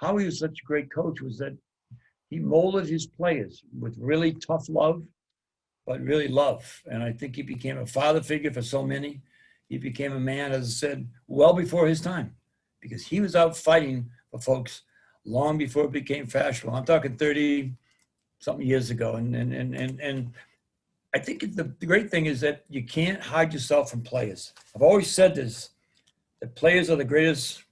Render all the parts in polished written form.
how he was such a great coach was that he molded his players with really tough love, but really love. And I think he became a father figure for so many. He became a man, as I said, well before his time, because he was out fighting for folks long before it became fashionable. I'm talking 30 something years ago. And I think the great thing is that you can't hide yourself from players. I've always said this, that players are the greatest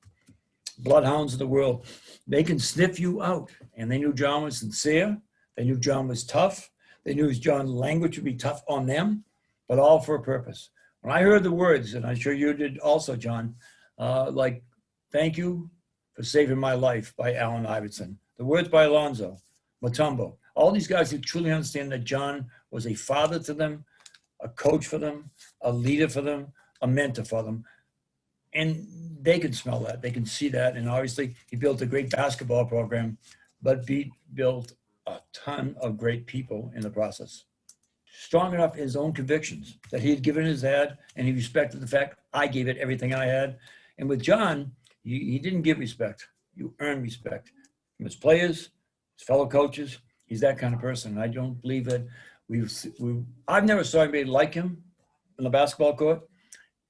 bloodhounds in the world. They can sniff you out. And they knew John was sincere. They knew John was tough. They knew John's language would be tough on them, but all for a purpose. When I heard the words, and I'm sure you did also, John, like, thank you for saving my life by Allen Iverson. The words by Alonzo, Mutombo, all these guys who truly understand that John was a father to them, a coach for them, a leader for them, a mentor for them. And they can smell that. They can see that. And obviously, he built a great basketball program, but built a ton of great people in the process. Strong enough in his own convictions that he had given his dad, and he respected the fact I gave it everything I had. And with John, he didn't give respect. You earn respect from his players, his fellow coaches. He's that kind of person. I don't believe that I've never saw anybody like him on the basketball court.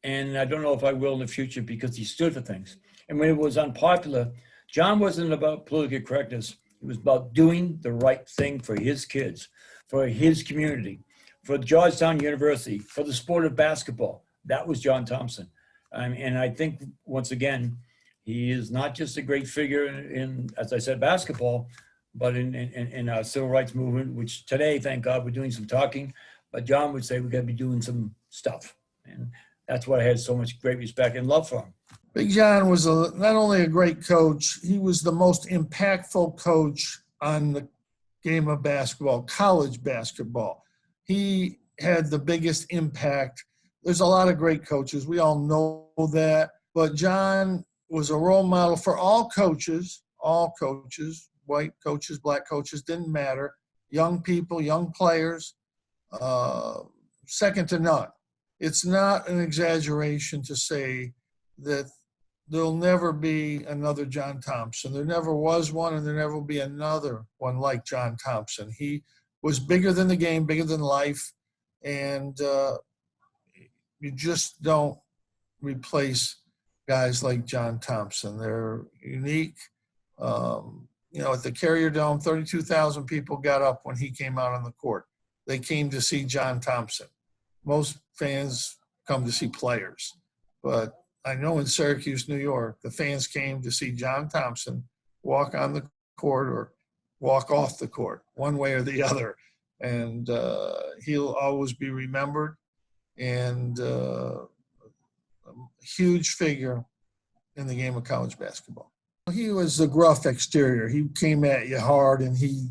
And I don't know if I will in the future because he stood for things. And when it was unpopular, John wasn't about political correctness. It was about doing the right thing for his kids, for his community, for Georgetown University, for the sport of basketball. That was John Thompson. And I think, once again, he is not just a great figure in, as I said, basketball, but in our civil rights movement, which today, thank God, we're doing some talking. But John would say we got to be doing some stuff. And that's why I had so much great respect and love for him. Big John was not only a great coach, he was the most impactful coach on the game of basketball, college basketball. He had the biggest impact. There's a lot of great coaches. We all know that. But John was a role model for all coaches, white coaches, black coaches, didn't matter. Young people, young players, second to none. It's not an exaggeration to say that there'll never be another John Thompson. There never was one, and there never will be another one like John Thompson. He was bigger than the game, bigger than life, and you just don't replace guys like John Thompson. They're unique. At the Carrier Dome, 32,000 people got up when he came out on the court. They came to see John Thompson. Most fans come to see players, but I know in Syracuse, New York, the fans came to see John Thompson walk on the court or walk off the court, one way or the other. And he'll always be remembered, and a huge figure in the game of college basketball. He was the gruff exterior. He came at you hard, and he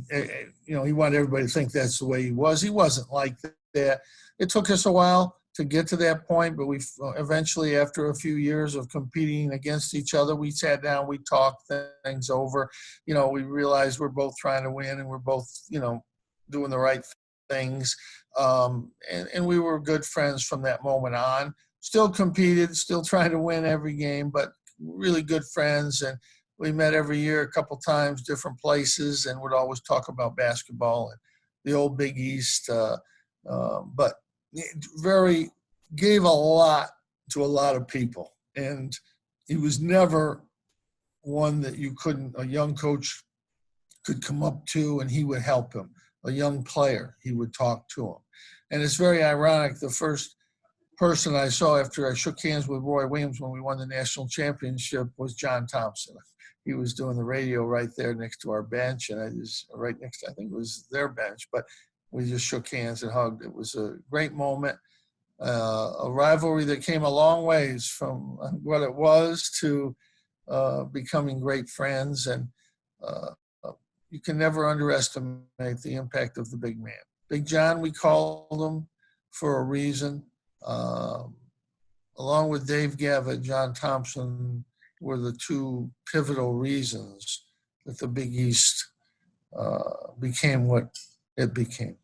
wanted everybody to think that's the way he was. He wasn't like that. It took us a while to get to that point, but we eventually, after a few years of competing against each other, we sat down, we talked things over. We realized we're both trying to win, and we're both, doing the right things. And we were good friends from that moment on. Still competed, still trying to win every game, but really good friends. And we met every year a couple times, different places, and would always talk about basketball and the old Big East. But gave a lot to a lot of people. And he was never one that a young coach could come up to and he would help him. A young player, he would talk to him. And it's very ironic, the first person I saw after I shook hands with Roy Williams when we won the national championship was John Thompson. He was doing the radio right there next to our bench, and I was right next to, I think it was their bench, but we just shook hands and hugged. It was a great moment, a rivalry that came a long ways from what it was to becoming great friends. And you can never underestimate the impact of the big man. Big John, we called him for a reason. Along with Dave Gavitt, John Thompson were the two pivotal reasons that the Big East became what it became.